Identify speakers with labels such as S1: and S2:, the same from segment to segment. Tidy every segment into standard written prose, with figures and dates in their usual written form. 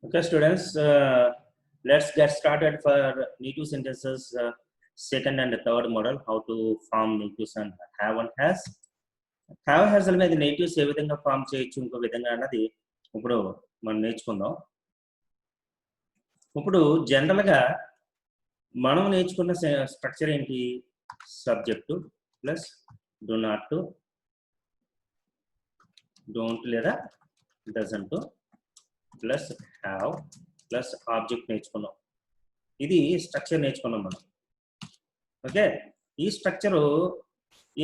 S1: Okay, students, let's get started for native sentences, second and third model, how to form natives and have and has. Have has అనేది natives ఏ విధంగా form చేయొచ్చు ఇంకో విధంగా అన్నది ఇప్పుడు మనం నేర్చుకుందాం. ఇప్పుడు జనరల్గా మనం నేర్చుకున్న స్ట్రక్చర్ ఏంటి? Subject plus do not, don't లేదా doesn't plus have plus object నేర్చుకున్నాం. ఇది స్ట్రక్చర్ నేర్చుకున్నాం మనం. ఓకే, ఈ స్ట్రక్చరు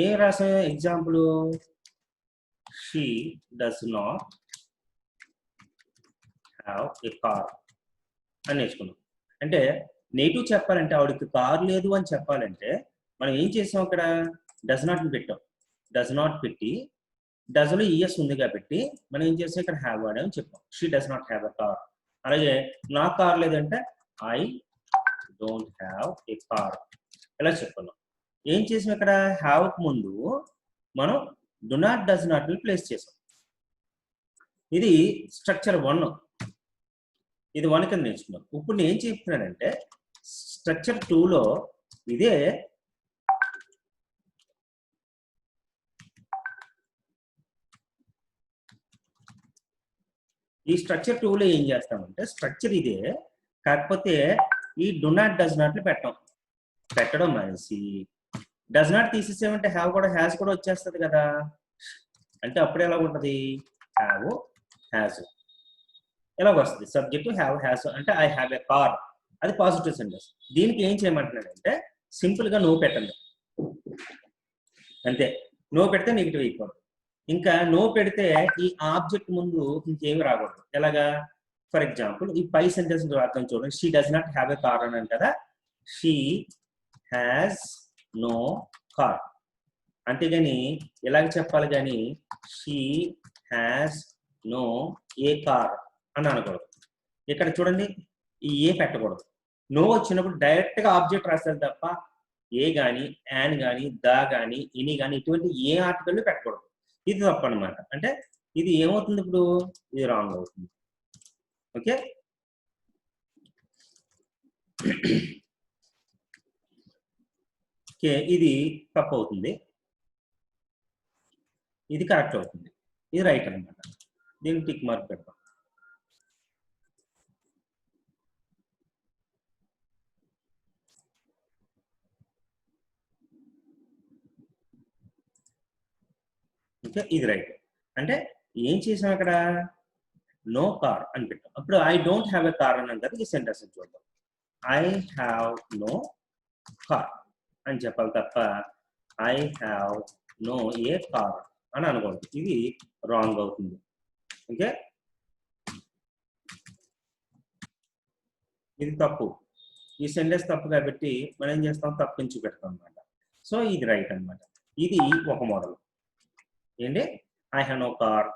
S1: ఏం రాసే example, she does not have a car అని నేర్చుకున్నాం. అంటే నెగిటివ్ చెప్పాలంటే ఆవిడకి కార్ లేదు అని చెప్పాలంటే మనం ఏం చేసాం, అక్కడ డస్ నాట్ పెట్టాం. డస్ నాట్ పెట్టి డస్లో ఈఎస్ ఉంది కాబట్టి మనం ఏం చేసాం, ఇక్కడ హ్యావ్ వాడామని చెప్పాం. She does not have a car. అలాగే నాకు కార్ లేదంటే I don't have a car ఇలా చెప్పుకున్నాం. ఏం చేసాం, ఇక్కడ హ్యావ్ ముందు మనం do not does not place చేసాం. ఇది స్ట్రక్చర్ 1. ఇది 1 కింద నేర్చుకున్నాం. ఇప్పుడు నేను ఏం చెప్తున్నానంటే స్ట్రక్చర్ 2లో ఇదే ఈ స్ట్రక్చర్ 2లో ఏం చేస్తామంటే స్ట్రక్చర్ ఇదే, కాకపోతే ఈ డు నాట్ డస్ నాట్ పెట్టడం అనేసి డస్ నాట్ తీసేసేమంటే హ్యావ్ కూడా హ్యాస్ కూడా వచ్చేస్తుంది కదా. అంటే అప్పుడు ఎలా ఉంటుంది, హ్యావ్ హ్యాస్ ఎలాగ వస్తుంది. సబ్జెక్టు హ్యావ్ హ్యాస్ అంటే ఐ హ్యావ్ ఎ కార్, అది పాజిటివ్ సెంటెన్స్. దీనికి ఏం చేయమంటున్నాడంటే సింపుల్గా నో పెట్టండి అంతే. నో పెడితే నెగిటివ్ అయిపోతుంది. ఇంకా నో పెడితే ఈ ఆబ్జెక్ట్ ముందు ఇంకేమి రాకూడదు. ఎలాగా, ఫర్ ఎగ్జాంపుల్ ఈ పై సెంటెన్స్ అర్థం చూడండి. She does not have a car అన్నాను కదా, షీ హ్యాస్ నో కార్. అంతేగాని ఇలాగ చెప్పాలి కానీ she has no a car అని అనకూడదు. ఇక్కడ చూడండి, ఈ ఏ పెట్టకూడదు. నో వచ్చినప్పుడు డైరెక్ట్గా ఆబ్జెక్ట్ రాస్తారు తప్ప ఏ కానీ యాన్ కానీ దా కానీ ఎనీ కానీ ఇటువంటి ఏ ఆర్టికల్ పెట్టకూడదు. ఇది తప్పు అనమాట. అంటే ఇది ఏమవుతుంది, ఇప్పుడు ఇది రాంగ్ అవుతుంది. ఓకే, ఇది తప్పు అవుతుంది, ఇది కరెక్ట్ అవుతుంది, ఇది రైట్ అనమాట. దీనికి టిక్ మార్క్ పెడతాం. ఓకే, ఇది రైట్. అంటే ఏం చేసాం, అక్కడ నో కార్ అని పెట్టాం. అప్పుడు I don't have a car అని అంటారు. ఈ సెంటెన్స్ చూద్దాం. ఐ హ్యావ్ నో కార్ అని చెప్పాలి తప్ప I have no a car అని అనకూడదు. ఇది రాంగ్ అవుతుంది. ఓకే, ఇది తప్పు. ఈ సెంటెన్స్ తప్పు కాబట్టి మనం ఏం చేస్తాం, తప్పించి పెడతాం అనమాట. సో ఇది రైట్ అనమాట. ఇది ఒక మోడల్ ఏంటి, ఐ హ్యావ్ నో కార్.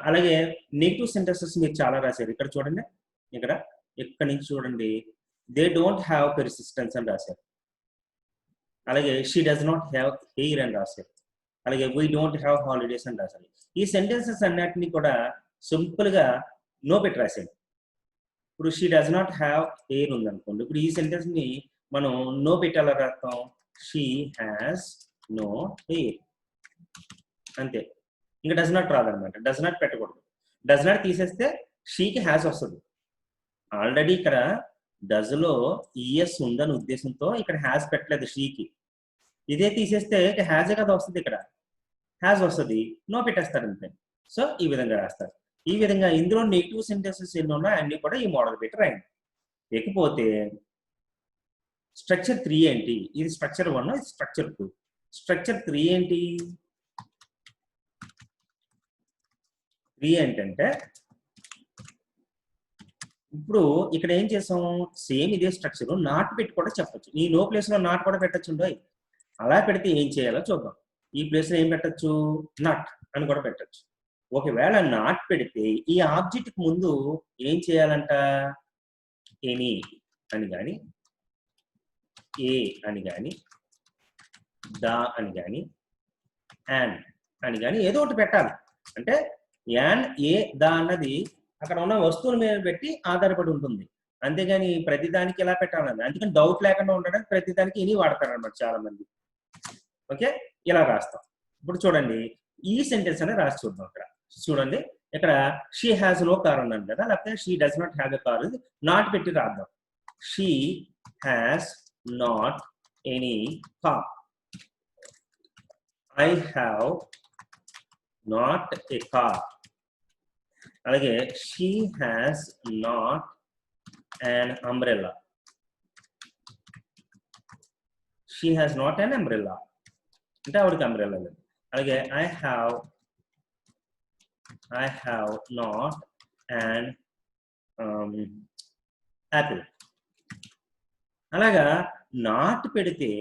S1: అలాగే నెగిటివ్ సెంటెన్సెస్ మీరు చాలా రాశారు. ఇక్కడ చూడండి, ఇక్కడ నుంచి చూడండి, దే డోంట్ హ్యావ్ పెర్సిస్టెన్స్ అని రాశారు. అలాగే she does not have hair అని రాశారు. అలాగే వీ డోంట్ హ్యావ్ హాలిడేస్ అని రాశారు. ఈ సెంటెన్సెస్ అన్నిటినీ కూడా సింపుల్గా నో పెట్టి రాశారు. ఇప్పుడు she does not have hair ఉందనుకోండి, ఇప్పుడు ఈ సెంటెన్స్ని మనం నో పెట్టి ఎలా రాస్తాం, షీ హ్యాస్ నో హెయిర్ అంతే. ఇంకా డస్ నాట్ రాదనమాట. డస్ నాట్ పెట్టకూడదు. డస్ నాట్ తీసేస్తే షీకి హ్యాస్ వస్తుంది. ఆల్రెడీ ఇక్కడ డస్లో ఈఎస్ ఉందని ఉద్దేశంతో ఇక్కడ హ్యాస్ పెట్టలేదు షీకి. ఇదే తీసేస్తే హ్యాజే కదా వస్తుంది, ఇక్కడ హ్యాస్ వస్తుంది, నో పెట్టేస్తారు అంతే. సో ఈ విధంగా రాస్తారు. ఈ విధంగా ఇందులో నెగిటివ్ సెంటెన్సెస్ ఎన్ని ఉన్నాయి అన్ని కూడా ఈ మోడల్ పెట్టి రాయండి. లేకపోతే స్ట్రక్చర్ 3 ఏంటి, ఇది స్ట్రక్చర్ 1, ఇది స్ట్రక్చర్ 2. స్ట్రక్చర్ 3 ఏంటి, 3 ఏంటంటే ఇప్పుడు ఇక్కడ ఏం చేసాం, సేమ్ ఇదే స్ట్రక్చర్ నాట్ పెట్టి కూడా చెప్పచ్చు. ఈ నో ప్లేస్ లో నాట్ కూడా పెట్టచ్చు. అలా పెడితే ఏం చేయాలో చూద్దాం. ఈ ప్లేస్ లో ఏం పెట్టచ్చు, నాట్ అని కూడా పెట్టచ్చు. ఒకవేళ నాట్ పెడితే ఈ ఆబ్జెక్ట్ ముందు ఏం చేయాలంట, ఎనీ అని కానీ ఏ అని కానీ దా అని కానీ యాన్ అని కానీ ఏదో ఒకటి పెట్టాలి. అంటే యాన్ ఏ దా అన్నది అక్కడ ఉన్న వస్తువుల మీద పెట్టి ఆధారపడి ఉంటుంది. అంతేగాని ప్రతిదానికి ఎలా పెట్టాలని, అందుకని డౌట్ లేకుండా ఉండడానికి ప్రతిదానికి ఇని వాడతారు అనమాట చాలా మంది. ఓకే, ఇలా రాస్తాం. ఇప్పుడు చూడండి, ఈ సెంటెన్స్ అనేది రాసి చూద్దాం. ఇక్కడ చూడండి, ఇక్కడ షీ హ్యాస్ నో కార్ అన్నాను కదా, లేకపోతే she does not have a car, not పెట్టి రాద్దాం. She has not any car. I have not a car. అలాగే she has not an umbrella. She has not an umbrella. అంటే ఆవిడకి umbrella లేదు. అలాగే I have not an apple. అలాగా not పెడితే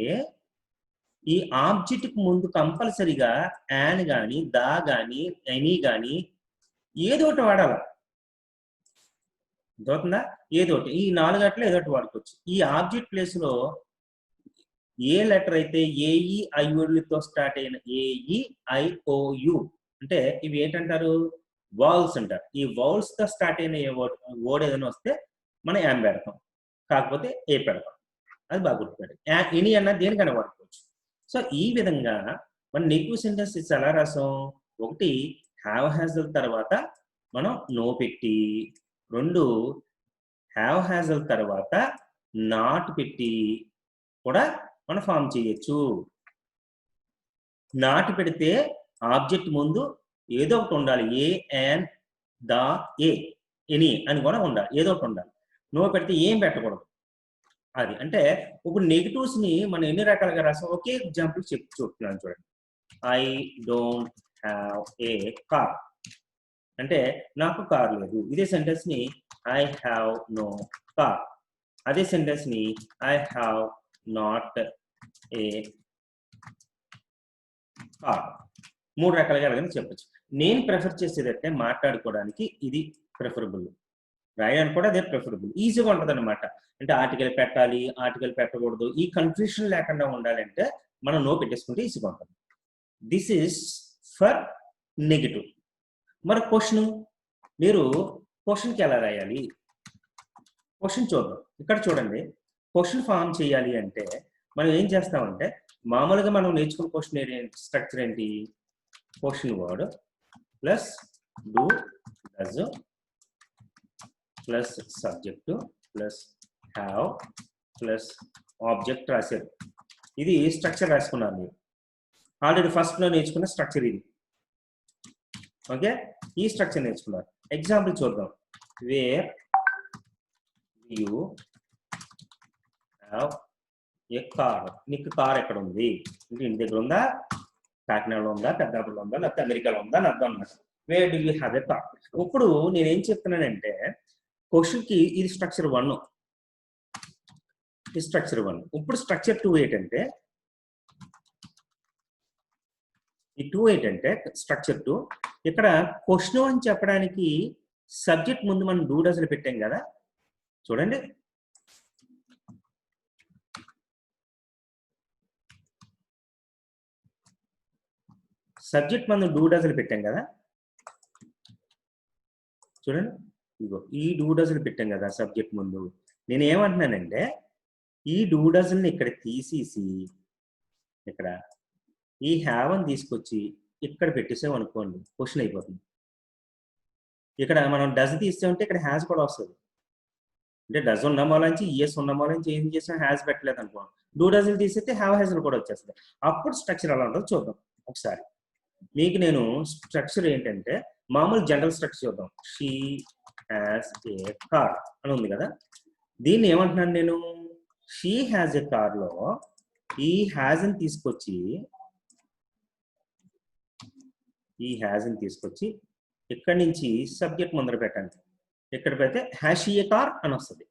S1: ఈ ఆబ్జెక్ట్ ముందు కంపల్సరీగా యాన్ కానీ, దా కానీ, ఎనీ కానీ ఏదో ఒకటి వాడాలి. దొరుకుతుందా? ఏదోటి, ఈ 4 గంటలు ఏదోటి వాడుకోవచ్చు. ఈ ఆబ్జెక్ట్ ప్లేస్ లో ఏ లెటర్ అయితే ఏఈఐఓలతో స్టార్ట్ అయిన ఏఈఐఓయు అంటే ఇవి ఏంటంటారు? వాల్స్ అంటారు. ఈ వాల్స్ తో స్టార్ట్ అయిన వర్డ్ ఏదైనా వస్తే మనం యాన్ పెడతాం, కాకపోతే ఏ పెడతాం. అది బాగా గుర్తుపెట్టాలి. ఎనీ అన్నది దేనికైనా వాడుకోవచ్చు. సో ఈ విధంగా మన నెగిటివ్ సెంటెన్సెస్ ఎలా రాసాం? ఒకటి, హ్యావ్ హ్యాజ్ తర్వాత మనం నో పెట్టి, 2 హ్యావ్ హ్యాజ్ తర్వాత నాట్ పెట్టి కూడా మనం ఫామ్ చేయొచ్చు. నాట్ పెడితే ఆబ్జెక్ట్ ముందు ఏదో ఒకటి ఉండాలి. ఏ, యాన్, దా, ఏ, ఎనీ అని కూడా ఉండాలి, ఏదో ఒకటి ఉండాలి. నో పెడితే ఏం పెట్టకూడదు. అది అంటే ఇప్పుడు నెగిటివ్స్ ని మనం ఎన్ని రకాలుగా రాసాం ఒకే ఎగ్జాంపుల్ చెప్తున్నాను చూడండి. I don't have a car అంటే నాకు కార్ లేదు. ఇదే సెంటెన్స్ ని ఐ హ్యావ్ నో కార్. అదే సెంటెన్స్ ని I have not a car. 3 రకాలుగా చెప్పచ్చు. నేను ప్రిఫర్ చేసేదంటే మాట్లాడుకోవడానికి ఇది ప్రిఫరబుల్, రాయడానికి కూడా అదే ప్రిఫరబుల్, ఈజీగా ఉంటుంది అనమాట. అంటే ఆర్టికల్ పెట్టాలి, ఆర్టికల్ పెట్టకూడదు, ఈ కన్ఫ్యూషన్ లేకుండా ఉండాలంటే మనం నో పెట్టేసుకుంటే ఈజీగా ఉంటుంది. This is for negative. మరి క్వశ్చన్, మీరు క్వశ్చన్కి ఎలా రాయాలి? క్వశ్చన్ చూద్దాం. ఇక్కడ చూడండి, క్వశ్చన్ ఫామ్ చేయాలి అంటే మనం ఏం చేస్తామంటే, మామూలుగా మనం నేర్చుకున్న క్వశ్చన్ స్ట్రక్చర్ ఏంటి? Question word plus do, does plus subject plus have plus object రాశారు. ఇది స్ట్రక్చర్ రాసుకున్నారు మీరు ఆల్రెడీ ఫస్ట్ లో నేర్చుకున్న స్ట్రక్చర్ ఇది. ఓకే, ఈ స్ట్రక్చర్ నేర్చుకున్నారు. ఎగ్జాంపుల్ చూద్దాం. Where you have a car. నీకు కార్ ఎక్కడ ఉంది? అంటే ఇంటి దగ్గర ఉందా, కాకినాడలో ఉందా, పెద్దాపురంలో ఉందా, లేకపోతే అమెరికాలో ఉందా అని అర్థం అన్నమాట. Wear do you have a car. ఇప్పుడు నేనేం చెప్తున్నానంటే, క్వశ్చన్ కి ఇది స్ట్రక్చర్ 1, ఇది స్ట్రక్చర్ 1. ఇప్పుడు స్ట్రక్చర్ 2 ఏంటంటే, ఈ 2 ఏంటంటే స్ట్రక్చర్ 2 ఇక్కడ క్వశ్చన్ అని చెప్పడానికి సబ్జెక్ట్ ముందు మనం డూ డస్లు పెట్టాం కదా, చూడండి. సబ్జెక్ట్ మనం డూ డస్లు పెట్టాం కదా, చూడండి. ఇగో ఈ డూ డస్లు పెట్టాం కదా సబ్జెక్ట్ ముందు. నేను ఏమంటున్నానంటే, ఈ డూ డస్ని ఇక్కడ తీసేసి ఇక్కడ ఈ హ్యావ్ అని తీసుకొచ్చి ఇక్కడ పెట్టేసాం అనుకోండి, క్వశ్చన్ అయిపోతుంది. ఇక్కడ మనం డస్ తీసామంటే ఇక్కడ హ్యాస్ కూడా వస్తుంది. అంటే డస్ ఉన్న మూలంచి ఈఎస్ ఉన్న మూలంచి ఏం చేసాం, హ్యాస్ పెట్టలేదు అనుకో. డూ డస్లు తీసేస్తే హ్యావ్ హ్యాస్లు కూడా వచ్చేస్తుంది. అప్పుడు స్ట్రక్చర్ ఎలా ఉంటుందో చూద్దాం ఒకసారి. మీకు నేను స్ట్రక్చర్ ఏంటంటే మామూలు జనరల్ స్ట్రక్చర్ చూద్దాం. షీ హ్యాస్ ఏ కార్ అని ఉంది కదా, దీన్ని ఏమంటున్నాను నేను, షీ హ్యాస్ ఏ కార్ లో ఈ హ్యాస్ అని తీసుకొచ్చి ఇక్కడి నుంచి సబ్జెక్ట్ ముందర పెట్టండి. ఇక్కడ పెడితే హ్యాష్ షీ ఏ కార్ అని వస్తుంది,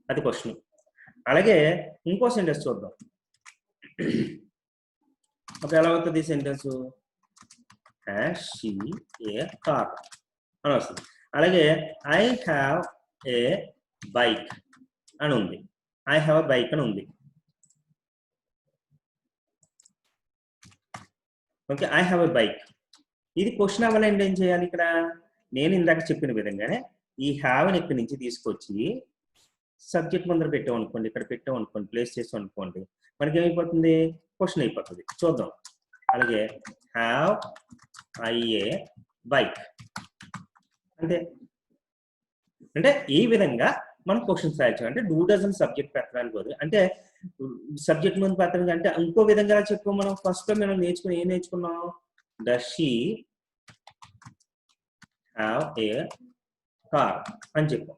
S1: అది క్వశ్చన్. అలాగే ఇంకో సెంటెన్స్ చూద్దాం. అప్పుడు ఎలా అవుతుంది sentence, hash she a car అని వస్తుంది. అలాగే ఐ హ్యావ్ ఏ బైక్ అని ఉంది, ఐ హ్యావ్ ఎ బైక్ అని ఉంది. Okay, I have a bike. ఇది క్వశ్చన్ అవ్వాలంటే ఏం చేయాలి? ఇక్కడ నేను ఇందాక చెప్పిన విధంగానే ఈ హ్యావ్ని ఇక్కడి నుంచి తీసుకొచ్చి సబ్జెక్ట్ ముందర పెట్టామనుకోండి, ఇక్కడ పెట్టామనుకోండి, ప్లేస్ చేసాం అనుకోండి, మనకి ఏమైపోతుంది, క్వశ్చన్ అయిపోతుంది. చూద్దాం. అలాగే హ్యావ్ ఐ ఏ బైక్ అంటే అంటే ఈ విధంగా మనం క్వశ్చన్స్ రాయొచ్చు. అంటే డూ డజన్ సబ్జెక్ట్ పెట్టడానికి బదులు, అంటే సబ్జెక్ట్ ముందు పెట్టడానికి అంటే ఇంకో విధంగా చెప్పు. మనం ఫస్ట్ లో మనం ఏం నేర్చుకున్నాం, does she have a car అని చెప్పాం.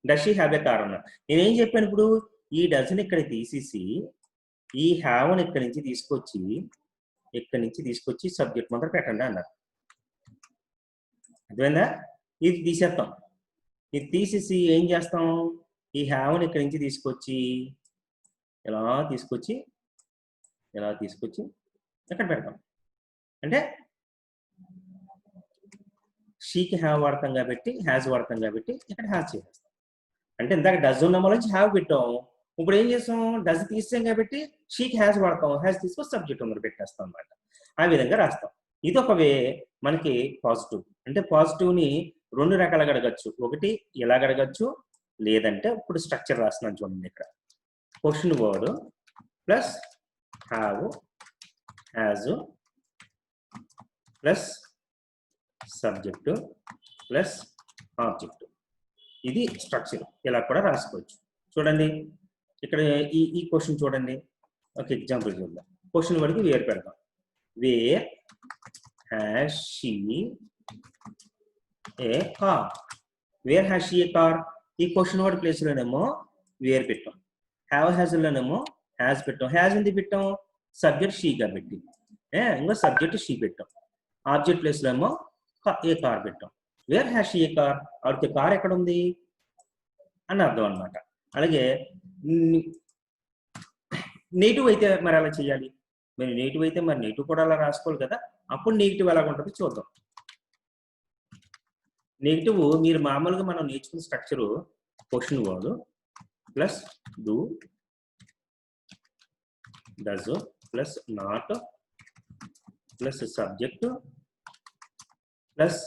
S1: Does she have a car అన్నా. నేనేం చెప్పాను ఇప్పుడు, ఈ డజన్ ఇక్కడ తీసేసి ఈ హ్యావ్ని ఇక్కడి నుంచి తీసుకొచ్చి సబ్జెక్ట్ ముందర పెట్టండి అన్నారు. అర్థమైందా? ఇది తీసేస్తాం. ఇది తీసేసి ఏం చేస్తాం, ఈ హ్యావ్ని ఇక్కడి నుంచి తీసుకొచ్చి ఎలా తీసుకొచ్చి ఎక్కడ పెడతాం. అంటే షీకి హ్యావ్ వాడతాం కాబట్టి, హ్యాజ్ వాడతాం కాబట్టి ఇక్కడ హ్యాజ్ చేసేస్తాం. అంటే ఇందాక డజ్ ఉన్న నుంచి హ్యావ్ పెట్టాం. ఇప్పుడు ఏం చేస్తాం, డజ్ తీసాం కాబట్టి షీకి హ్యాజ్ వాడతాం, హ్యాజ్ తీసుకొని సబ్జెక్ట్ ముందర పెట్టేస్తాం అన్నమాట. ఆ విధంగా రాస్తాం. ఇది ఒక వే మనకి పాజిటివ్. అంటే పాజిటివ్ని రెండు రకాలుగా అడగచ్చు. ఒకటి ఇలాగ అడగచ్చు, లేదంటే ఇప్పుడు స్ట్రక్చర్ రాస్తున్నాను చూడండి. ఇక్కడ question word plus have, has plus subject plus object. ఇది స్ట్రక్చర్. ఇలా కూడా రాసుకోవచ్చు. చూడండి ఇక్కడ ఈ క్వశ్చన్ చూడండి. ఒక ఎగ్జాంపుల్ చూద్దాం. క్వశ్చన్ వర్డ్కి వేర్ పెడదాం. Where has she a car. Where has she a car. ఈ క్వశ్చన్ వర్డ్ ప్లేస్ లోనేమో వేర్ పెట్టాం, హ్యావ్ హ్యాజ్ లోనేమో హ్యాజ్ పెట్టాం. హ్యాజ్ ఎందుకు పెట్టాం, సబ్జెక్ట్ షీ కాబట్టి. ఇంకో సబ్జెక్ట్ షీ పెట్టాం. ఆబ్జెక్ట్ ప్లేస్ లో ఏమో ఏ కార్ పెట్టాం. Where has she a car, ఆవిడకి కార్ ఎక్కడ ఉంది అని అర్థం అనమాట. అలాగే నెగిటివ్ అయితే మరి అలా చేయాలి. మరి నెగిటివ్ అయితే మరి నెగిటివ్ కూడా అలా రాసుకోవాలి కదా. అప్పుడు నెగిటివ్ ఎలాగ ఉంటుందో చూద్దాం. నెగిటివ్ మీరు మామూలుగా మనం నేర్చుకున్న structure question word plus do, does plus not plus subject plus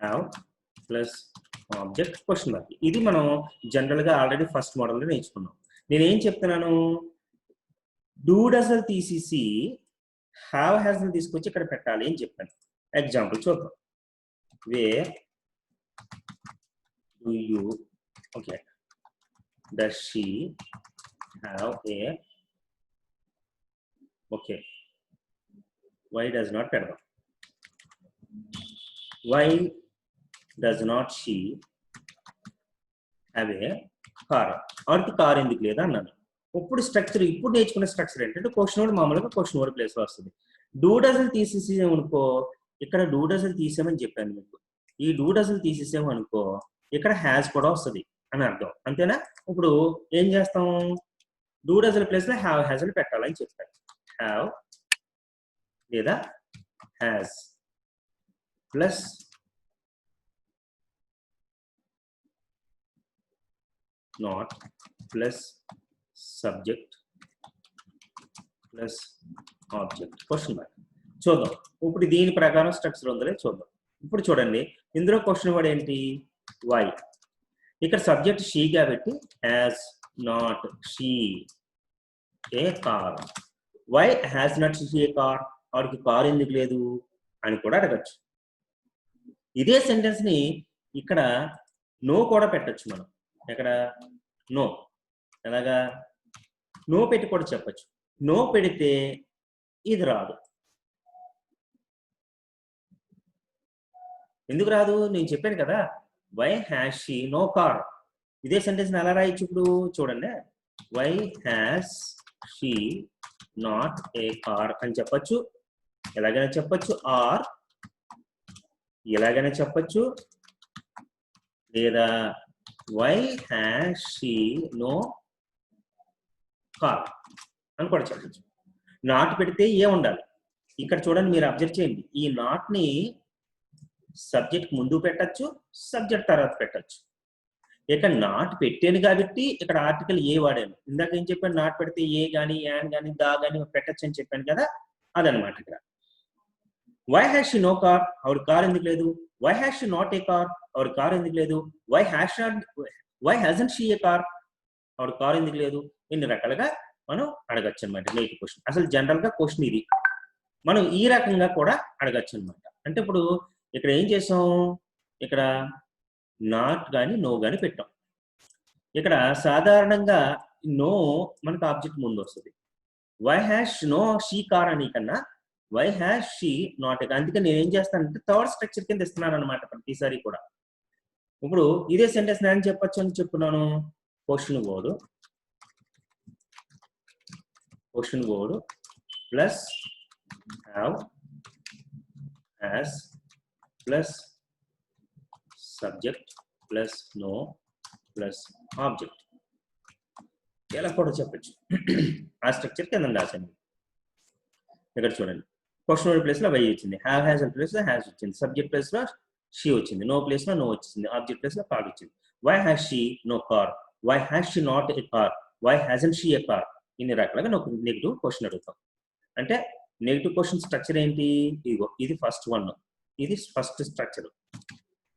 S1: have plus object question mark. ఇది మనం జనరల్ గా ఆల్రెడీ ఫస్ట్ మోడల్ లో నేర్చుకున్నాం. నేనేం చెప్తున్నాను, డూ డజల్ తీసేసి హ్యావ్ హ్యాజ్ తీసుకొచ్చి ఇక్కడ పెట్టాలి అని చెప్పాను. ఎగ్జాంపుల్ చూద్దాం. Where do you, okay, does she have a, okay, why does not పెడదాం. Why does not she have a car. ఆడికి కార్ ఎందుకు లేదా అన్నాను. ఇప్పుడు స్ట్రక్చర్, ఇప్పుడు నేర్చుకునే స్ట్రక్చర్ ఏంటంటే క్వశ్చన్ వర్డ్ మామూలుగా క్వశ్చన్ వర్డ్ ప్లేస్ లో వస్తుంది. డూ డజల్ తీసేసేమనుకో, ఇక్కడ డూ డజల్ తీసామని చెప్పాను మీకు. ఈ డూ డజల్ తీసేసామనుకో ఇక్కడ హ్యాజ్ కూడా వస్తుంది అని అర్థం. అంతేనా? ఇప్పుడు ఏం చేస్తాం, డూ డజల్ ప్లేస్ లో హ్యావ్ హ్యాజ్ పెట్టాలని చెప్పాను. హ్యావ్ లేదా has plus not plus subject plus object question mark. చూద్దాం ఇప్పుడు దీని ప్రకారం స్ట్రక్చర్ ఉందో చూద్దాం. ఇప్పుడు చూడండి, ఇందులో క్వశ్చన్ వర్డ్ ఏంటి, వై. ఇక్కడ సబ్జెక్ట్ షీ కాబట్టి has not she a car. Why has not she a car, ఆవిడకి కార్ ఎందుకు లేదు అని కూడా అడగచ్చు. ఇదే సెంటెన్స్ ని ఇక్కడ నో కూడా పెట్టచ్చు మనం. ఎక్కడ నో, ఎలాగా నో పెట్టి కూడా చెప్పచ్చు. నో పెడితే ఇది రాదు. ఎందుకు రాదు, నేను చెప్పాను కదా, why has she no car. ఇదే సెంటెన్స్ ఎలా రాయొచ్చు ఇప్పుడు చూడండి. Why has she not a car అని చెప్పచ్చు, ఎలాగైనా చెప్పచ్చు, ఆర్ ఎలాగైనా చెప్పచ్చు, లేదా why has she no car అని కూడా చెప్పచ్చు. నాట్ పెడితే ఏ ఉండాలి. ఇక్కడ చూడండి, మీరు అబ్జర్వ్ చేయండి, ఈ నాట్ ని సబ్జెక్ట్ ముందు పెట్టచ్చు, సబ్జెక్ట్ తర్వాత పెట్టచ్చు. ఇక్కడ నాట్ పెట్టాను కాబట్టి ఇక్కడ ఆర్టికల్ ఏ వాడాను. ఇందాక ఏం చెప్పాను, నాట్ పెడితే ఏ కానీ యాన్ కానీ దా కానీ పెట్టచ్చు అని చెప్పాను కదా, అదనమాట. ఇక్కడ why has she no car, ఆవిడ కార్ ఎందుకు లేదు, why has she not a car, ఆవిడ కార్ ఎందుకు లేదు. Why hasn't she a car, ఆవిడ కార్ ఎందుకు లేదు. ఇన్ని రకాలుగా మనం అడగచ్చు అనమాట నెగిటివ్ క్వశ్చన్. అసలు జనరల్ గా క్వశ్చన్ ఇది, మనం ఈ రకంగా కూడా అడగచ్చు అనమాట. అంటే ఇప్పుడు ఇక్కడ ఏం చేసాం, ఇక్కడ నాట్ కానీ నో కానీ పెట్టాం. ఇక్కడ సాధారణంగా నో మనకు ఆబ్జెక్ట్ ముందు వస్తుంది. Why has no she car అని కన్నా why has she not a car. అందుకే నేను ఏం చేస్తానంటే థర్డ్ స్ట్రక్చర్ కింద ఇస్తున్నాను అనమాట ప్రతిసారి కూడా. ఇప్పుడు ఇదే సెంటెన్స్ నేను చెప్పచ్చు అని చెప్తున్నాను. Question word plus have has plus subject plus no plus object, ఇలా కూడా చెప్పచ్చు. ఆ స్ట్రక్చర్ కింద రాసండి. ఇక్కడ చూడండి, క్వశ్చన్ వర్డ్ ప్లేస్ లో వై వచ్చింది, హ్యావ్ హ్యాస్ ప్లేస్ లో హ్యాస్ వచ్చింది, సబ్జెక్ట్ ప్లేస్ లో షీ వచ్చింది, నో ప్లేస్ లో నో వచ్చింది, ఆబ్జెక్ట్ ప్లేస్ లో కార్ వచ్చింది. Why has she no car, why has she not a car, why hasn't she a car. ఇన్ని రకాలుగా నాకు నెగిటివ్ క్వశ్చన్ అడుగుతాం. అంటే నెగిటివ్ క్వశ్చన్ స్ట్రక్చర్ ఏంటి, ఇదిగో ఇది ఫస్ట్ వన్, ఇది ఫస్ట్ స్ట్రక్చర్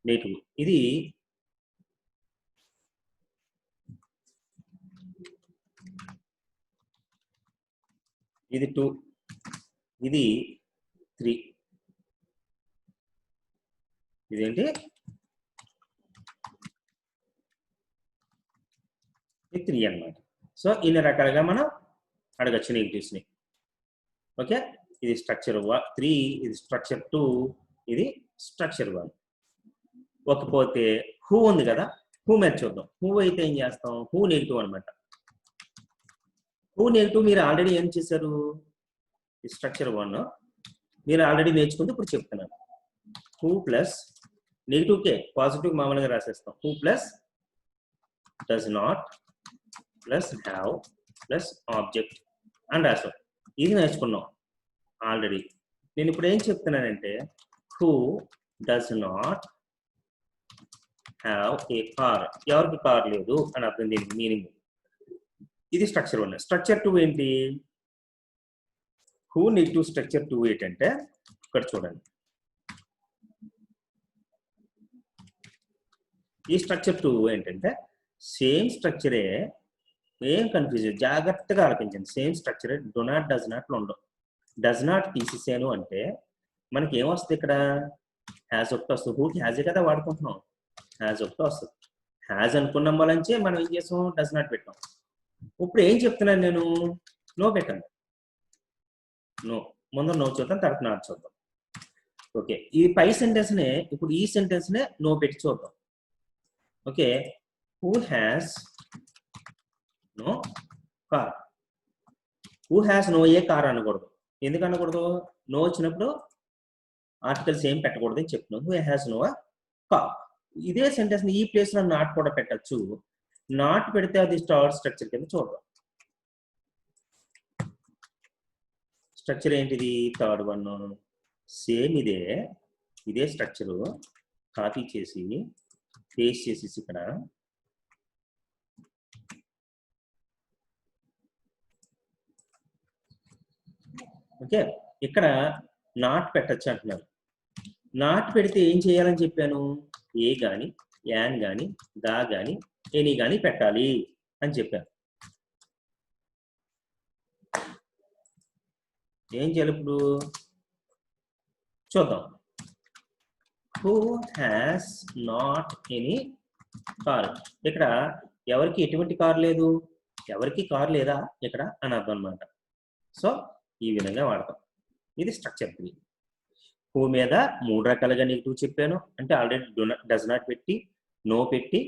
S1: నెగిటివ్, ఇది ఇది 2, ఇది 3, ఇదేంటి ఇది 3 అన్నమాట. సో ఇన్ని రకాలుగా మనం అడగచ్చు నెగిటివ్స్ ని. ఓకే, ఇది స్ట్రక్చర్ 3, ఇది స్ట్రక్చర్ 2, ఇది స్ట్రక్చర్ 1. ఒకపోతే హూ ఉంది కదా, హూ మీద చూద్దాం. హూ అయితే ఏం చేస్తాం, హూ నెగిటివ్ అనమాట. హూ నెగిటివ్ మీరు ఆల్రెడీ ఏం చేశారు, ఈ స్ట్రక్చర్ 1 మీరు ఆల్రెడీ నేర్చుకుంటే ఇప్పుడు చెప్తున్నాను. హూ ప్లస్ నెగిటివ్ కే పాజిటివ్ మామూలుగా రాసేస్తాం. Who plus does not plus have plus object అని రాసాం. ఇది నేర్చుకున్నాం ఆల్రెడీ. నేను ఇప్పుడు ఏం చెప్తున్నానంటే who does not have a car, ఎవరికి కార్ లేదు అని అర్థం దీనికి మీనింగ్. ఇది స్ట్రక్చర్ 1. స్ట్రక్చర్ 2 ఏంటి, హూ నెగిటివ్ స్ట్రక్చర్ 2 ఏంటంటే ఇక్కడ చూడండి, ఈ స్ట్రక్చర్ 2 ఏంటంటే సేమ్ స్ట్రక్చరే, ఏం కన్ఫ్యూజన్, జాగ్రత్తగా ఆలోచించండి. సేమ్ స్ట్రక్చరే, డో నాట్ డస్ నాట్లు ఉండవు. డస్ నాట్ తీసేసాను అంటే మనకి ఏమొస్తుంది, ఇక్కడ హ్యాజ్ ఒకటి వస్తుంది. హూకి హ్యాజే కదా వాడుకుంటున్నాం, హ్యాజ్ ఒకటి వస్తుంది. హ్యాజ్ అనుకున్నాం వలంచే మనం ఏం చేసాం, డస్ నాట్ పెట్టాం. ఇప్పుడు ఏం చెప్తున్నాను నేను, నో పెట్టండి. నో ముందు నో చూద్దాం, తర్వాత నాట్ చూద్దాం. ఓకే, ఈ పై సెంటెన్స్ నే ఇప్పుడు ఈ సెంటెన్స్ నే నో పెట్టి చూద్దాం. Okay, who has no car, who has no a car అనకూడదు. ఎందుకు అనకూడదు, నో వచ్చినప్పుడు ఆర్టికల్స్ ఏం పెట్టకూడదు అని చెప్తున్నాం. Who has no car. ఇదే సెంటెన్స్ ని ఈ ప్లేస్ లో నాట్ కూడా పెట్టచ్చు. నాట్ పెడితే అది థర్డ్ స్ట్రక్చర్ కింద చూద్దాం. స్ట్రక్చర్ ఏంటిది, థర్డ్ 1. సేమ్ ఇదే స్ట్రక్చరు కాపీ చేసి పేస్ట్ చేసేసి ఇక్కడ ఓకే, ఇక్కడ నాట్ పెట్టచ్చు అంటున్నారు. నాట్ పెడితే ఏం చేయాలని చెప్పాను, ఏ గాని యాన్ గాని దా గాని ఎనీ గాని పెట్టాలి అని చెప్పాను. ఏం చేయాలి ఇప్పుడు చూద్దాం. Who has not any car, ఇక్కడ ఎవరికి ఎటువంటి కార్ లేదు, ఎవరికి కార్ లేదా ఇక్కడ అని అర్థం అనమాట. సో ఈ విధంగా వాడతాం. ఇది స్ట్రక్చర్ 3. హూ మీద 3 రకాలుగా నెగిటివ్ చెప్పాను. అంటే ఆల్రెడీ డస్ నాట్ పెట్టి, నో పెట్టి,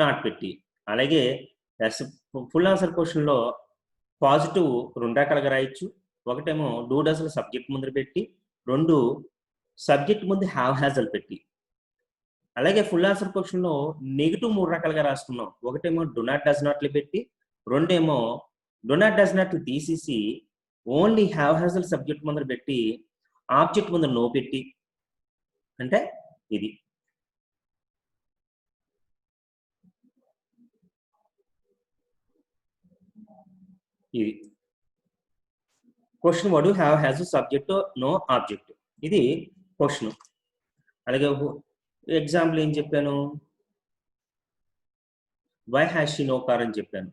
S1: నాట్ పెట్టి. అలాగే ఫుల్ ఆన్సర్ క్వశ్చన్ లో పాజిటివ్ 2 రకాలుగా రాయొచ్చు. ఒకటేమో డూ డస్ సబ్జెక్ట్ ముందు పెట్టి, 2 సబ్జెక్ట్ ముందు హ్యావ్ హ్యాజల్ పెట్టి. అలాగే ఫుల్ ఆన్సర్ క్వశ్చన్ లో నెగిటివ్ 3 రకాలుగా రాసుకున్నాం. ఒకటేమో డు నాట్ డస్ నాట్లు పెట్టి, 2 ఏమో డు నాట్ డస్ నాట్లు తీసేసి ఓన్లీ హ్యావ్ హ్యాజల్ సబ్జెక్ట్ ముందర పెట్టి, ఆబ్జెక్ట్ ముందర నో పెట్టి. అంటే ఇది question word have has subject no object, ఇది క్వశ్చన్. అలాగే ఎగ్జాంపుల్ ఏం చెప్పాను, why has she no car అని చెప్పాను.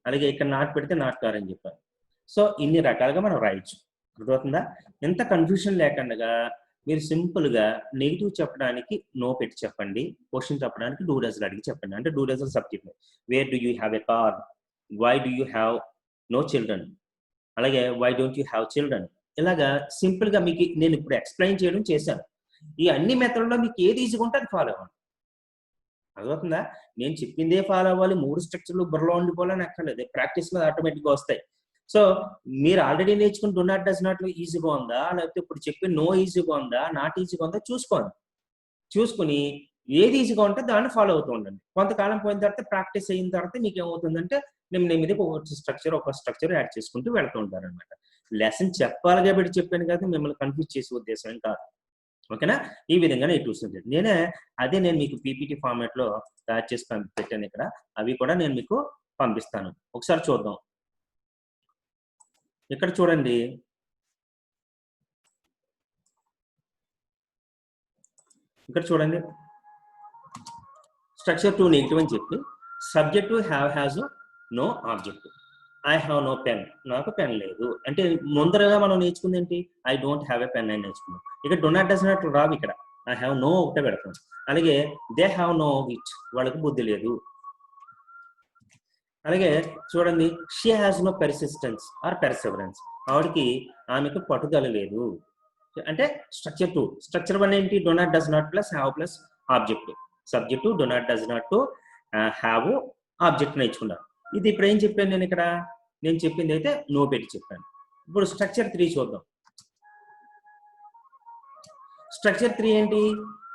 S1: అలాగే ఇక్కడ నాట్ పెడితే నాట్ కార్ అని చెప్పాను. సో ఇన్ని రకాలుగా మనం రాయొచ్చు. అర్థమవుతుందా? ఎంత కన్ఫ్యూషన్ లేకుండా మీరు సింపుల్గా నెగిటివ్ చెప్పడానికి నో పెట్టి చెప్పండి, క్వశ్చన్ చెప్పడానికి డూ డజల్ అడిగి చెప్పండి. అంటే డూ డజల్ subject, where do you have a car, why do you have no children, అలాగే why don't you have children. ఇలాగా సింపుల్గా మీకు నేను ఇప్పుడు ఎక్స్ప్లెయిన్ చేయడం చేశాను. ఈ అన్ని మెథడ్లో మీకు ఏది ఈజీగా ఉంటే అది ఫాలో అవ్వండి. అర్థమవుతుందా? నేను చెప్పిందే ఫాలో అవ్వాలి, 3 స్ట్రక్చర్లు బుర్రలో ఉండిపోవాలని అక్కర్లేదు. ప్రాక్టీస్ మీద ఆటోమేటిక్గా వస్తాయి. సో మీరు ఆల్రెడీ నేర్చుకుని డూ నాట్ డస్ నాట్ ఈజీగా ఉందా, లేకపోతే ఇప్పుడు చెప్పి నో ఈజీగా ఉందా, నాట్ ఈజీగా ఉందా చూసుకోండి. చూసుకుని ఏది ఈజీగా ఉంటే దాన్ని ఫాలో అవుతూ ఉండండి. కొంతకాలం పోయిన తర్వాత ప్రాక్టీస్ అయిన తర్వాత మీకు ఏమవుతుందంటే నెమ్మదిగా ఒక స్ట్రక్చర్ యాడ్ చేసుకుంటూ వెళ్తూ ఉంటారనమాట. లెసన్ చెప్పాలి కాబట్టి చెప్పాను కదా, మిమ్మల్ని కన్ఫ్యూజ్ చేసే ఉద్దేశం ఏం కాదు. ఓకేనా? ఈ విధంగా నేను చూస్తుంది నేను మీకు పీపీటీ ఫార్మాట్ లో తయారు చేసి పెట్టాను ఇక్కడ. అవి కూడా నేను మీకు పంపిస్తాను. ఒకసారి చూద్దాం. ఇక్కడ చూడండి, స్ట్రక్చర్ 2 నెగిటివ్ అని చెప్పి subject has no object. I have no pen, నాకు పెన్ లేదు అంటే ముందరగా మనం నేర్చుకుంది ఏంటి, I don't have a pen అని నేర్చుకున్నాం. ఇక్కడ డో నాట్ డస్ నాట్ రావు, ఇక్కడ ఐ హ్యావ్ నో ఒకటే పెడతాం. అలాగే దే హ్యావ్ నో విచ్, వాళ్ళకి బుద్ధి లేదు. అలాగే చూడండి, she has no persistence or perseverance, ఆమెకు పట్టుదల లేదు. అంటే స్ట్రక్చర్ 2. స్ట్రక్చర్ 1 ఏంటి, do not does not plus have plus object. Subject do not does not have object నేర్చుకున్నాను. ఇది ఇప్పుడు ఏం చెప్పాను నేను ఇక్కడ, నేను చెప్పింది అయితే నో పెట్టి చెప్పాను. ఇప్పుడు స్ట్రక్చర్ 3 చూద్దాం. స్ట్రక్చర్ 3 ఏంటి,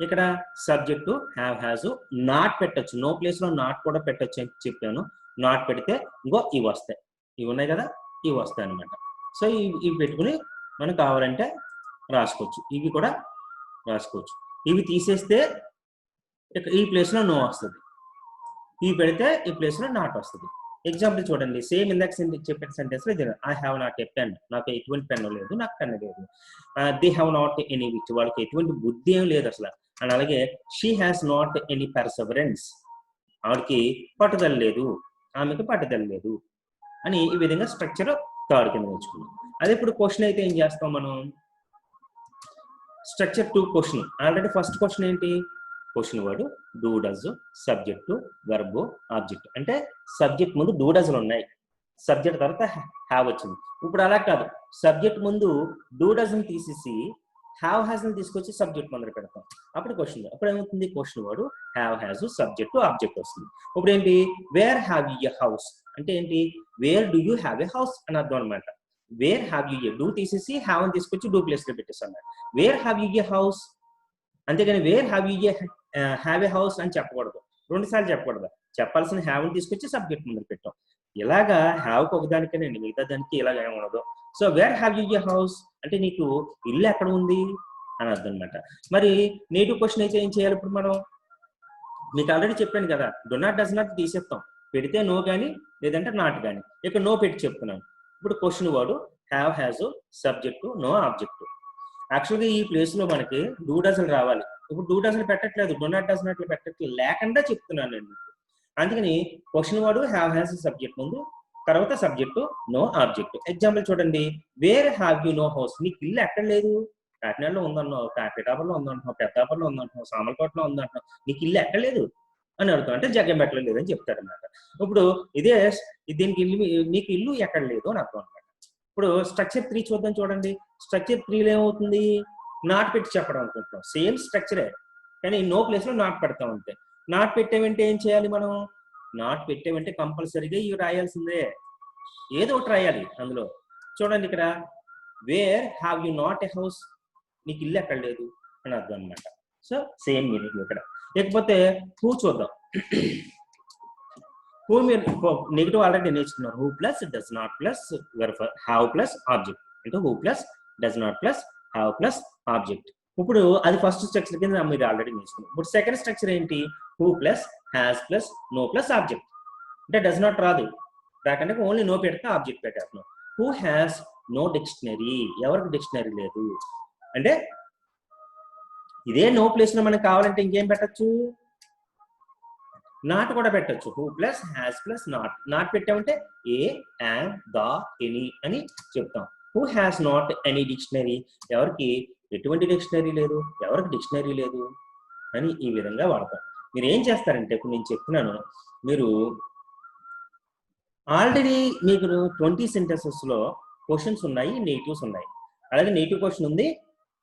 S1: ఇక్కడ సబ్జెక్టు హ్యావ్ హ్యాజ్ నాట్ పెట్టచ్చు, నో ప్లేస్ లో నాట్ కూడా పెట్టచ్చు అని చెప్పాను. నాట్ పెడితే ఇంకో ఇవి వస్తాయి, ఇవి ఉన్నాయి కదా, ఇవి వస్తాయి అనమాట. సో ఇవి పెట్టుకుని మనకు కావాలంటే రాసుకోవచ్చు, ఇవి కూడా రాసుకోవచ్చు. ఇవి తీసేస్తే ఈ ప్లేస్ లో నో వస్తుంది, ఇవి పెడితే ఈ ప్లేస్ లో నాట్ వస్తుంది. ఎగ్జాంపుల్ చూడండి, సేమ్ ఇందాక చెప్పిన సెంటెన్స్ లో I have not a pen, నాకు ఎటువంటి పెన్ లేదు, నాకు పెన్ లేదు. They have not any which, వాళ్ళకి ఎటువంటి బుద్ధి ఏం లేదు అసలు. అండ్ అలాగే she has not any perseverance, ఆవిడకి పట్టుదల లేదు, ఆమెకి పట్టుదల లేదు అని ఈ విధంగా స్ట్రక్చర్ 3 కింద నేర్చుకున్నాం. అదే ఇప్పుడు క్వశ్చన్ అయితే ఏం చేస్తాం మనం, structure 2 question. Already first question ఏంటి, question word do does, subject verb object. అంటే సబ్జెక్ట్ ముందు డూ డజ్లు ఉన్నాయి, సబ్జెక్ట్ తర్వాత హ్యావ్ వచ్చింది. ఇప్పుడు అలా కాదు, సబ్జెక్ట్ ముందు డూ డజ్ తీసేసి హ్యావ్ హ్యాస్ తీసుకొచ్చి సబ్జెక్ట్ ముందర పెడతాం. అప్పుడు క్వశ్చన్, అప్పుడు ఏమవుతుంది, question word have has subject object వస్తుంది. ఇప్పుడు ఏంటి, where have you a house అంటే ఏంటి, where do you have a house అని అర్థం అనమాట. Where have you a, do తీసేసి హ్యావ్ అని తీసుకొచ్చి డూ ప్లేస్ లో పెట్టేస్తాం. Where have you a house, అంతేగాని where have you have a house అని చెప్పకూడదు, 2 సార్లు చెప్పకూడదు. చెప్పాల్సిన హ్యావ్ ని తీసుకొచ్చి సబ్జెక్ట్ ముందు పెట్టాం. ఇలాగా హ్యావ్ ఒకదానికేనండి, మిగతా దానికి ఇలాగ ఏమి ఉండదు. So where have you a house అంటే నీకు ఇల్లు ఎక్కడ ఉంది అని అర్థం అనమాట. మరి నెగిటివ్ క్వశ్చన్ అయితే ఏం చేయాలి ఇప్పుడు మనం, మీకు ఆల్రెడీ చెప్పాను కదా, డో నాట్ డస్ నాట్ తీసేస్తాం, పెడితే నో కానీ లేదంటే నాట్ కానీ. ఇక్కడ నో పెట్టి చెప్తున్నాను. ఇప్పుడు question word have has subject no object. యాక్చువల్గా ఈ ప్లేస్ లో మనకి డూ డజల్ రావాలి, ఇప్పుడు డూ డజల్ పెట్టట్లేదు, డో నాట్ డస్ నాట్ పెట్టట్లేదు, లేకుండా చెప్తున్నాను నేను మీకు. అందుకని question word have has subject ముందు, తర్వాత సబ్జెక్టు నో ఆబ్జెక్ట్. ఎగ్జాంపుల్ చూడండి, wear have you know house, నీకు ఇల్లు ఎక్కడ లేదు, కాకినాడలో ఉందన్నావు, పిఠాపురంలో ఉందంటున్నావు, పెద్దాపురంలో ఉందంటున్నావు, సామలకోటలో ఉందంటున్నావు, నీకు ఇల్లు ఎక్కడ లేదు అని అడుగుతాం. అంటే జగ్గం పెట్టలేదు అని చెప్తారు అనమాట. ఇప్పుడు ఇదే దీనికి ఇల్లు, నీకు ఇల్లు ఎక్కడ లేదు అని అర్థం అనమాట. ఇప్పుడు స్ట్రక్చర్ 3 చూద్దాం. చూడండి, స్ట్రక్చర్ 3లో ఏమవుతుంది, నాట్ పెట్టి చెప్పడం అనుకుంటున్నాం, సేమ్ స్ట్రక్చరే కానీ నో ప్లేస్ లో నాట్ పెడతాం అంతే. నాట్ పెట్టేవంటే ఏం చేయాలి మనం, నాట్ పెట్టేవంటే కంపల్సరీగా ఇవి రాయాల్సిందే, ఏదో ఒకటి రాయాలి అందులో. చూడండి ఇక్కడ wear have you not a house, నీకు ఇల్లు ఎక్కడ లేదు అని అర్థం అనమాట. సో సేమ్ మీనింగ్ ఇక్కడ. లేకపోతే హూ చూద్దాం. హూ మీరు నెగిటివ్ ఆల్రెడీ నేర్చుకున్నారు, who plus does not plus have plus object, అంటే who plus does not plus have plus object. ఇప్పుడు అది ఫస్ట్ స్ట్రక్చర్ కింద మీరు ఆల్రెడీ నేర్చుకున్నారు. ఇప్పుడు సెకండ్ స్ట్రక్చర్ ఏంటి, who plus has plus no plus object. అంటే డస్ నాట్ రాదు, రాకంటే ఓన్లీ నో పెడితే ఆబ్జెక్ట్ పెట్టేస్తున్నాం. హూ హ్యాస్ నో డిక్షనరీ, ఎవరికి డిక్షనరీ లేదు అంటే ఇదే నో ప్లేస్ లో మనకు కావాలంటే ఇంకేం పెట్టచ్చు, నాట్ కూడా పెట్టచ్చు. Who plus has plus not పెట్టామంటే ఏ, యామ్, ద, ఎనీ అని చెప్తాం. Who has not any dictionary, ఎవరికి ఎటువంటి డిక్షనరీ లేదు, ఎవరికి డిక్షనరీ లేదు అని ఈ విధంగా వాడతాం. మీరు ఏం చేస్తారంటే ఇప్పుడు నేను చెప్తున్నాను, మీరు ఆల్రెడీ మీకు 20 సెంటెన్సెస్లో క్వశ్చన్స్ ఉన్నాయి, నెగిటివ్స్ ఉన్నాయి, అలాగే నెగిటివ్ క్వశ్చన్ ఉంది,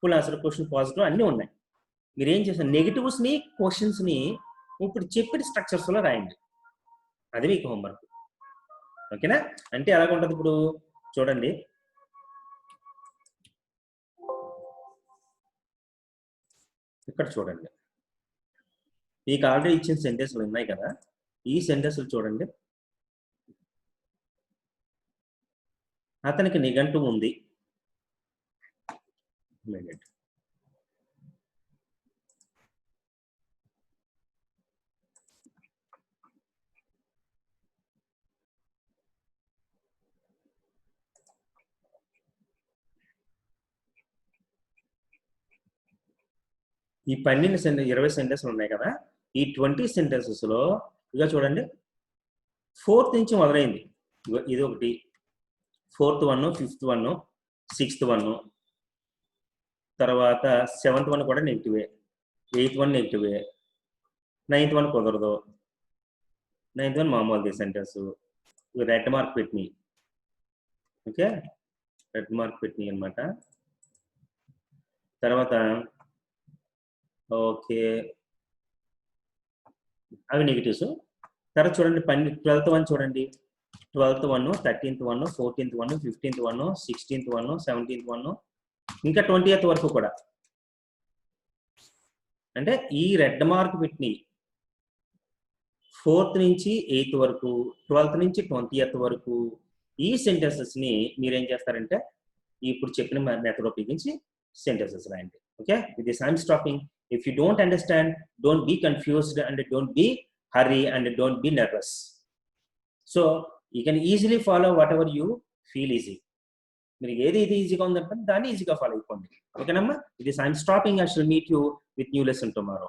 S1: ఫుల్ ఆన్సర్ క్వశ్చన్, పాజిటివ్ అన్నీ ఉన్నాయి. మీరు ఏం చేస్తారు, నెగిటివ్స్ని క్వశ్చన్స్ని ఇప్పుడు చెప్పిన స్ట్రక్చర్స్లో రాయండి. అది మీకు హోంవర్క్. ఓకేనా? అంటే ఎలాగ ఉంటుంది ఇప్పుడు చూడండి, ఇక్కడ చూడండి, మీకు ఆల్రెడీ ఇచ్చిన సెంటెన్స్లు ఉన్నాయి కదా, ఈ సెంటెన్స్లు చూడండి. అతనికి నిఘంటువు ఉంది. ఈ 20 సెంటెన్స్లు ఉన్నాయి కదా, ఈ 20 సెంటెన్సెస్లో ఇక చూడండి, 4th నుంచి మొదలైంది. ఇది ఒకటి, 4th 1, 5th 1, 6th 1, తర్వాత 7th 1 కూడా నెగిటివే, 8th 1 నెగిటివే, 9th 1 కుదరదు, 9th 1 మామూలుది సెంటెన్స్, రెడ్ మార్క్ పెట్టినాయి. ఓకే, రెడ్ మార్క్ పెట్టినాయి అనమాట. తర్వాత ఓకే, అవి నెగిటివ్స్. తర్వాత చూడండి 12th 1 చూడండి, 12th 1, 13th 1, 14th 1, 15th 1, 16th 1, 17th 1, ఇంకా 20th వరకు కూడా. అంటే ఈ రెడ్ మార్క్ పెట్టినాయి 4th నుంచి 8th వరకు, 12th నుంచి 20th వరకు. ఈ సెంటెన్సెస్ని మీరేం చేస్తారంటే ఇప్పుడు చెప్పిన మెథడ్ ఉపయోగించి సెంటెన్సెస్ రాయండి. Okay, with this I'm stopping. If you don't understand, don't be confused and don't be hurry and don't be nervous. So you can easily follow whatever you feel easy. మీరు ఏది ఈజీగా ఉందంటే దాన్ని ఈజీగా follow అయిపోండి. ఓకేనమ్మా, ఇది I'm stopping. I shall meet you with new lesson tomorrow.